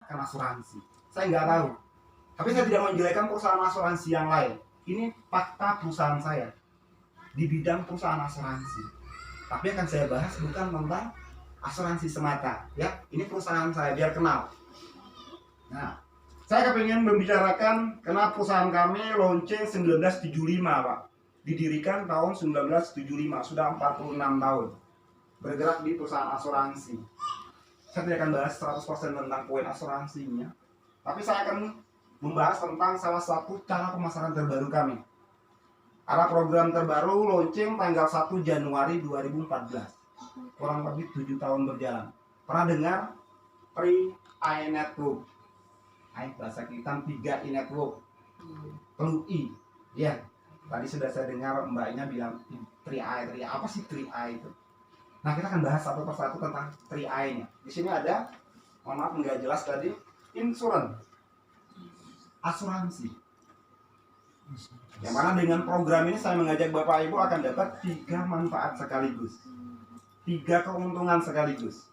mendapatkan asuransi. Saya nggak tahu. Tapi saya tidak menjelekkan perusahaan asuransi yang lain. Ini fakta perusahaan saya di bidang perusahaan asuransi. Tapi akan saya bahas bukan tentang asuransi semata, ya. Ini perusahaan saya biar kenal. Nah, saya kepingin membicarakan karena perusahaan kami launching 1975, Pak. Didirikan tahun 1975, sudah 46 tahun bergerak di perusahaan asuransi. Saya tidak akan bahas 100% tentang poin asuransinya, tapi saya akan membahas tentang salah satu cara pemasaran terbaru kami. Ada program terbaru launching tanggal 1 Januari 2014. Kurang lebih 7 tahun berjalan. Pernah dengar Tri-I Network? Bahasa kita 3I Network. Perlu I. Ya. Tadi sudah saya dengar mbaknya bilang Tri-I. Apa sih Tri-I itu? Nah, kita akan bahas satu persatu tentang Tri-I-nya. Di sini ada, mohon maaf nggak jelas tadi, asuransi. Yang mana dengan program ini saya mengajak Bapak Ibu akan dapat 3 manfaat sekaligus, 3 keuntungan sekaligus.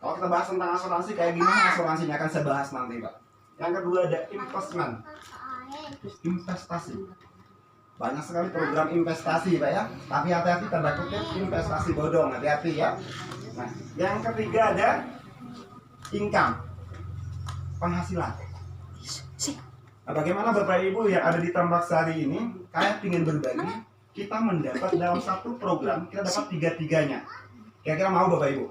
Kalau kita bahas tentang asuransi kayak gimana asuransinya akan saya bahas nanti, Pak. Yang kedua ada investasi. Banyak sekali program investasi, Pak, ya. Tapi hati-hati tanda kutip investasi bodong, hati-hati ya. Nah, yang ketiga ada income, penghasilan. Nah, bagaimana Bapak Ibu yang ada di Tambak Sari ini, kayak ingin berbagi, kita mendapat dalam satu program, kita dapat 3-tiganya. Kira-kira mau Bapak Ibu?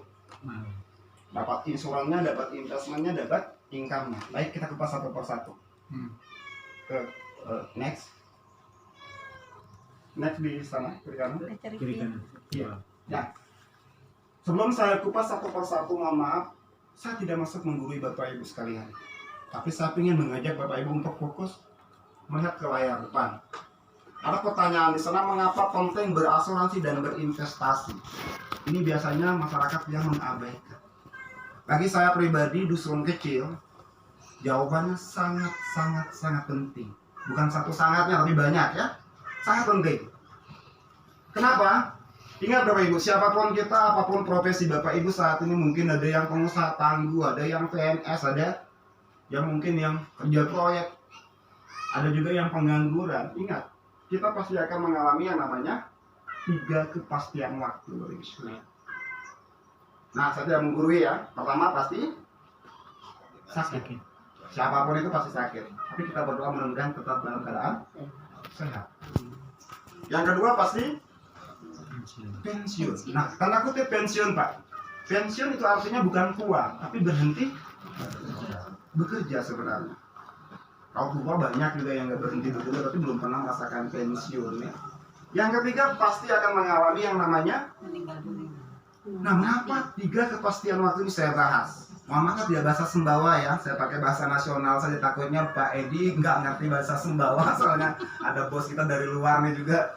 Dapat insurannya, dapat investmentnya, dapat income-nya. Baik, kita kupas satu persatu. Next di sana, kiri kanan. Iya. Ya. Sebelum saya kupas satu persatu, mohon maaf, saya tidak masuk menggurui Bapak Ibu sekalian. Tapi saya ingin mengajak Bapak Ibu untuk fokus melihat ke layar depan. Ada pertanyaan di sana, mengapa penting berasuransi dan berinvestasi? Ini biasanya masyarakat yang mengabaikan. Bagi saya pribadi, dusun kecil, jawabannya sangat penting. Bukan satu sangatnya, tapi banyak ya. Sangat penting. Kenapa? Ingat Bapak Ibu, siapapun kita, apapun profesi Bapak Ibu saat ini, mungkin ada yang pengusaha tangguh, ada yang PNS, ada yang mungkin yang kerja proyek, ada juga yang pengangguran. Ingat, kita pasti akan mengalami yang namanya 3 kepastian waktu, Bapak Ibu sekalian. Nah, saya tidak menggurui ya. Pertama pasti sakit. Siapapun itu pasti sakit. Tapi kita berdoa mudah-mudahan tetap dalam keadaan sehat. Yang kedua pasti pensiun. Nah, tanda kutip pensiun, Pak. Pensiun itu artinya bukan tua, tapi berhenti bekerja sebenarnya. Kalau tua banyak juga yang nggak berhenti bekerja, tapi belum pernah merasakan pensiun ya. Yang ketiga pasti akan mengalami yang namanya Nah, mengapa 3 kepastian waktu ini saya bahas? Mohon maaf tidak bahasa Sumbawa ya, saya pakai bahasa nasional saja, takutnya Pak Edi nggak ngerti bahasa Sumbawa, soalnya ada bos kita dari luarnya juga.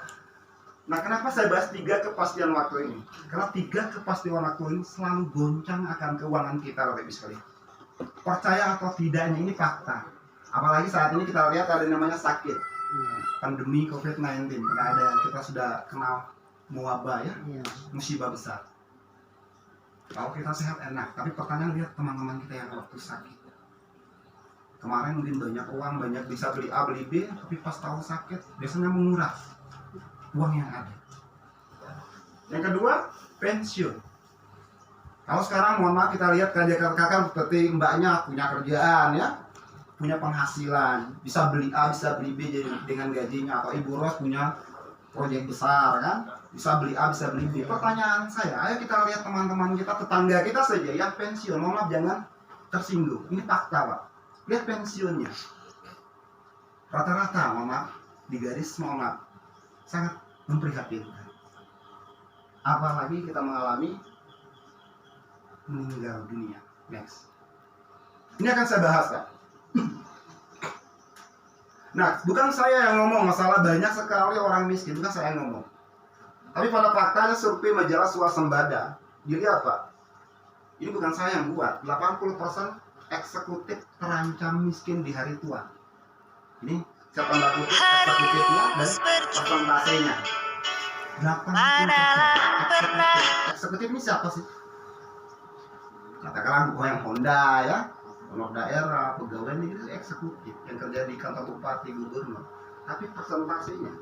Nah, kenapa saya bahas 3 kepastian waktu ini? Karena 3 kepastian waktu ini selalu goncang akan keuangan kita, Bapak Ibu sekalian. Percaya atau tidaknya ini fakta. Apalagi saat ini kita lihat ada yang namanya sakit, pandemi COVID-19. Nggak ada, kita sudah kenal mewabah ya, musibah besar. Kalau kita sehat enak, tapi pertanyaan lihat teman-teman kita yang waktu sakit. Kemarin mungkin banyak uang, banyak bisa beli A, beli B, tapi pas tahu sakit, biasanya menguras uang yang ada. Yang kedua, pensiun. Kalau sekarang mohon maaf kita lihat kakak-kakak seperti mbaknya punya kerjaan ya, punya penghasilan, bisa beli A, bisa beli B dengan gajinya, atau Ibu Ros punya proyek besar kan, bisa beli A, bisa beli B. Pertanyaan saya, ayo kita lihat teman-teman kita, tetangga kita saja yang pensiun, mohon maaf jangan tersinggung. Ini fakta, Pak. Lihat pensiunnya. Rata-rata, mohon maaf, di garis mohon maaf, sangat memprihatinkan. Apalagi kita mengalami meninggal dunia. Next. Ini akan saya bahas, Kak. Nah, bukan saya yang ngomong masalah banyak sekali orang miskin, bukan saya yang ngomong. Tapi pada faktanya survei majalah Swasembada, dilihat Pak, ini bukan saya yang buat, 80% eksekutif terancam miskin di hari tua. Ini siapa tanda kutip eksekutifnya dan persentasenya. 80% eksekutif ini siapa sih? Katakanlah yang Honda ya, honor daerah, pegawai negeri eksekutif yang kerja di kantor bupati, gubernur. Tapi persentasenya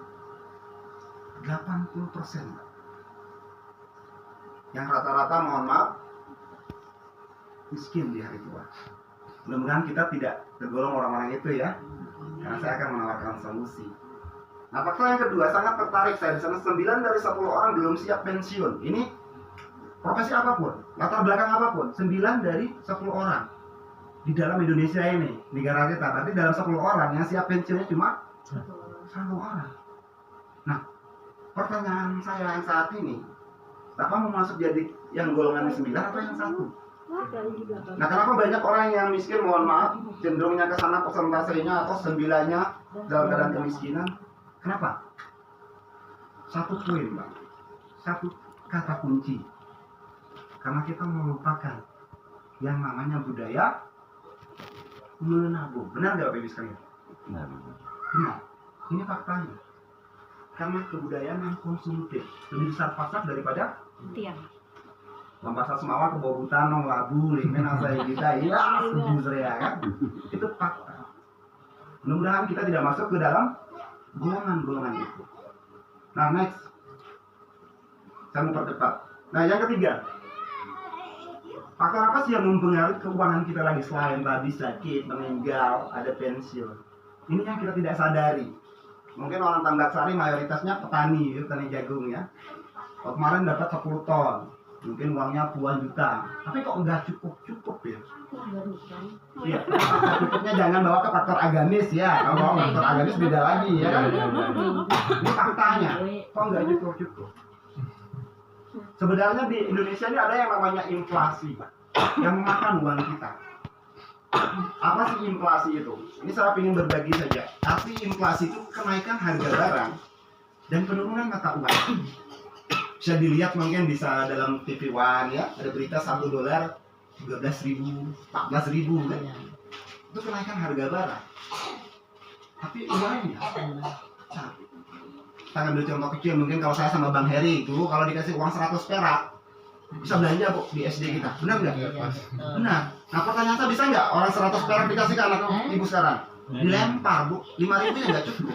80%. Yang rata-rata mohon maaf miskin di hari tua. Mudah-mudahan kita tidak tergolong orang-orang itu ya, karena saya akan menawarkan solusi. Nah, faktor yang kedua sangat tertarik saya di sana, 9 dari 10 orang belum siap pensiun. Ini profesi apapun, latar belakang apapun, 9 dari 10 orang di dalam Indonesia ini, negara kita. Berarti dalam 10 orang yang siap pensiunnya cuma 1 orang. Nah, pertanyaan saya yang saat ini, Bapak mau masuk jadi yang golongan 9 atau yang 1? Nah, kenapa banyak orang yang miskin, mohon maaf, cenderungnya ke sana persentasenya atau 9-nya dalam keadaan kemiskinan? Kenapa? Satu poin, Pak. Satu kata kunci. Karena kita melupakan yang namanya budaya menabung. Benar nggak Bapak Ibu sekalian? Benar. Ini faktanya. Karena kebudayaan yang konsumtif lebih besar pasar daripada tiang. Lampasa Semawa ke bawah Butano, Labu, Limen, Asai kita, ya, Sebuzrea kan? Itu fakta. Mudah-mudahan kita tidak masuk ke dalam golongan-golongan itu. Nah, next. Saya mau percepat. Nah, yang ketiga. Faktor apa sih yang mempengaruhi keuangan kita lagi selain tadi sakit, meninggal, ada pensiun? Ini yang kita tidak sadari. Mungkin orang Tambak Sari mayoritasnya petani, petani jagung ya. Kemarin dapat 10 ton. Mungkin uangnya puluhan juta, tapi kok nggak cukup ya? Iya, cukupnya jangan bawa ke faktor agamis ya. Kalau bawa faktor agamis beda lagi ya kan? Ini faktanya, kok nggak cukup. Sebenarnya di Indonesia ini ada yang namanya inflasi, Pak, yang memakan uang kita. Apa sih inflasi itu? Ini saya ingin berbagi saja. Tapi inflasi itu kenaikan harga barang dan penurunan mata uang. Bisa dilihat mungkin bisa dalam TV One ya, ada berita $1 13.000, 14.000 kan? Itu kenaikan harga barang. Tapi uangnya, kita ambil contoh kecil, mungkin kalau saya sama Bang Heri itu kalau dikasih uang 100 perak bisa belanja kok di SD kita, benar nggak? Benar. Nah, pertanyaan saya, bisa nggak orang 100 perak dikasih ke anak ibu sekarang? Dilempar, Bu. 5.000 nya nggak cukup.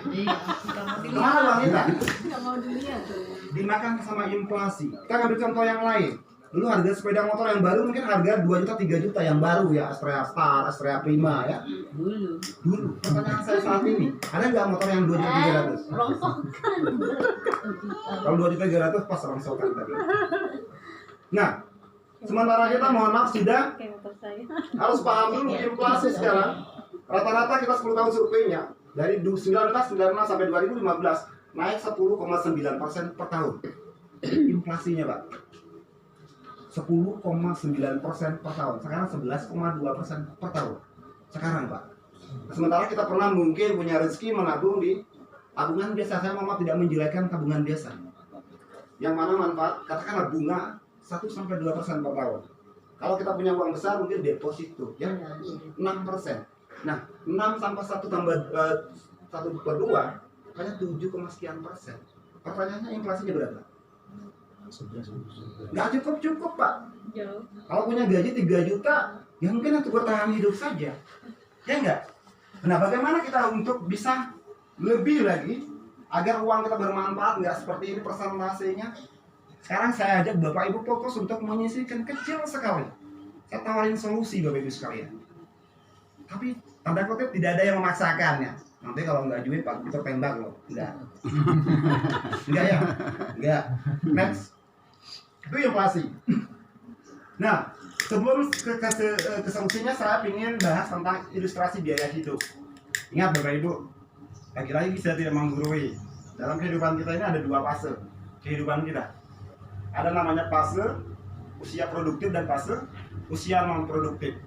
Kemana uang kita? Dimakan sama inflasi. Kita ambil contoh yang lain. Dulu harga sepeda motor yang baru mungkin harga 2 juta, 3 juta yang baru ya, Astrea Star, Astrea Prima ya. Dulu. Pertanyaan saya saat ini, ada nggak motor yang 2 juta 300? Kalau 2 juta 300 pas rongsokan tadi. Nah, sementara kita mohon maaf sudah harus paham dulu inflasi sekarang. Rata-rata kita 10 tahun surveinya dari 1996 sampai 2015 naik 10,9% per tahun. Inflasinya, Pak. 10,9% per tahun. Sekarang 11,2% per tahun. Sekarang, Pak. Sementara kita pernah mungkin punya rezeki menabung di tabungan biasa. Saya memang tidak menjelekkan tabungan biasa. Yang mana manfaat, katakanlah bunga 1-2% per tahun. Kalau kita punya uang besar mungkin deposito ya 6%. Nah, 6 sampai 1 tambah 1/2 hanya 7, sekian%. Pertanyaannya inflasinya berapa? Nggak cukup, Pak. Kalau punya gaji 3 juta, ya mungkin untuk bertahan hidup saja. Ya enggak? Nah, bagaimana kita untuk bisa lebih lagi agar uang kita bermanfaat, nggak seperti ini persentasenya? Sekarang saya ajak Bapak Ibu fokus untuk menyisihkan kecil sekali. Saya tawarin solusi Bapak Ibu sekalian. Tapi tanda kutip tidak ada yang memaksakannya. Nanti kalau nggak duit Pak Victor tembak loh. Enggak. Enggak ya? Enggak. Next. Itu inflasi. Nah, sebelum ke solusinya saya ingin bahas tentang ilustrasi biaya hidup. Ingat Bapak Ibu, lagi-lagi saya tidak menggurui. Dalam kehidupan kita ini ada 2 fase kehidupan kita. Ada namanya fase usia produktif dan fase usia non produktif.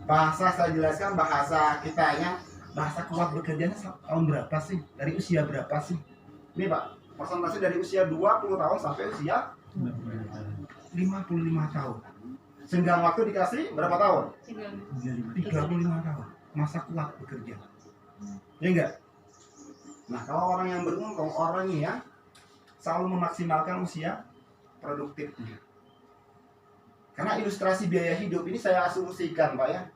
Bahasa saya jelaskan, bahasa kitanya, bahasa kuat bekerjanya tahun berapa sih? Dari usia berapa sih? Ini Pak, persentase dari usia 20 tahun sampai usia 55 tahun. Senggang waktu dikasih berapa tahun? 35 tahun. Masa kuat bekerja. Ya enggak? Nah, kalau orang yang beruntung, orang ini ya selalu memaksimalkan usia produktifnya. Karena ilustrasi biaya hidup ini saya asumsikan Pak ya,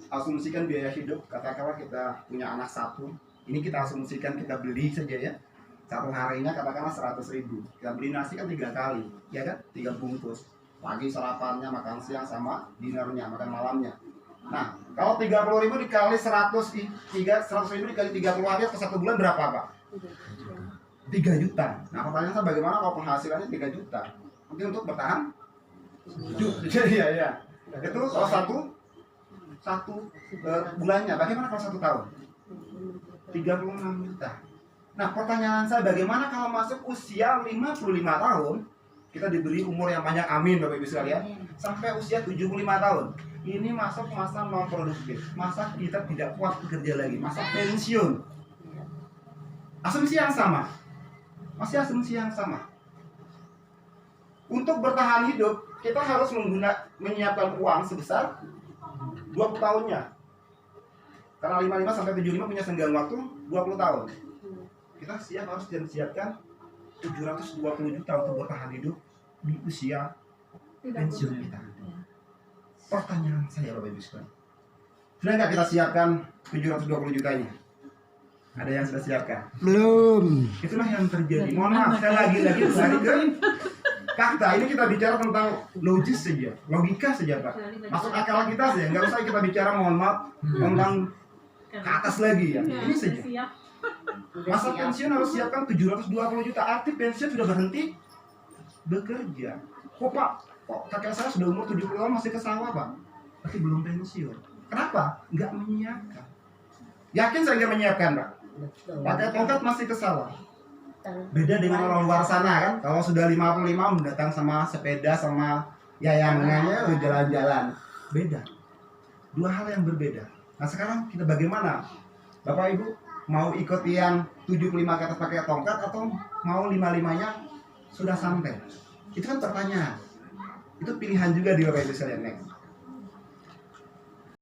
asumsikan biaya hidup, katakanlah kita punya anak satu, ini kita asumsikan kita beli saja ya, satu harinya katakanlah 100.000, kita beli nasi kan 3 kali, ya kan, 3 bungkus, pagi sarapannya, makan siang sama dinernya, makan malamnya. Nah, kalau 30.000 dikali 100.000 dikali 30 hari atau 1 bulan berapa Pak? 3 juta. Nah, pertanyaan saya bagaimana kalau penghasilannya 3 juta? Mungkin untuk bertahan? Iya, iya. Itu kalau satu bulannya, bagaimana kalau 1 tahun? 36 juta. Nah, pertanyaan saya bagaimana kalau masuk usia 55 tahun, kita diberi umur yang panjang, amin Bapak Ibu sekalian, sampai usia 75 tahun. Ini masuk masa non produktif, masa kita tidak kuat bekerja lagi, masa pensiun. Asumsi yang sama, masih asumsi yang sama. Untuk bertahan hidup, kita harus menyiapkan uang sebesar 20 tahunnya. Karena 55 sampai 75 punya senggang waktu 20 tahun. Kita harus siapkan 720 juta untuk bertahan hidup di usia pensiun kita. Pertanyaan saya Bapak Ibu sekalian, sudah nggak kita siapkan 720 jutanya? Ada yang sudah siapkan? Belum. Itulah yang terjadi. Mohon maaf, saya lagi-lagi kembali ke kata. Ini kita bicara tentang logis saja, logika saja Pak. Masuk akal kita saja, nggak usah kita bicara, mohon maaf, tentang ke atas lagi ya. Ini saja. Masa pensiun harus siapkan 720 juta. Arti pensiun sudah berhenti bekerja. Kok Pak? Kok kakek saya sudah umur 70 tahun masih ke sawah Pak? Tapi belum pensiun. Kenapa? Nggak menyiapkan. Yakin saya nggak menyiapkan Pak? Pakai tongkat masih ke sawah. Beda dengan orang luar sana kan. Kalau sudah 55 mendatang sama sepeda sama yayangannya jalan-jalan. Beda. Dua hal yang berbeda. Nah sekarang kita bagaimana? Bapak Ibu mau ikut yang 75 ke atas pakai tongkat atau mau 55-nya sudah sampai? Itu kan pertanyaan. Itu pilihan juga di Bapak Ibu sekalian. Next.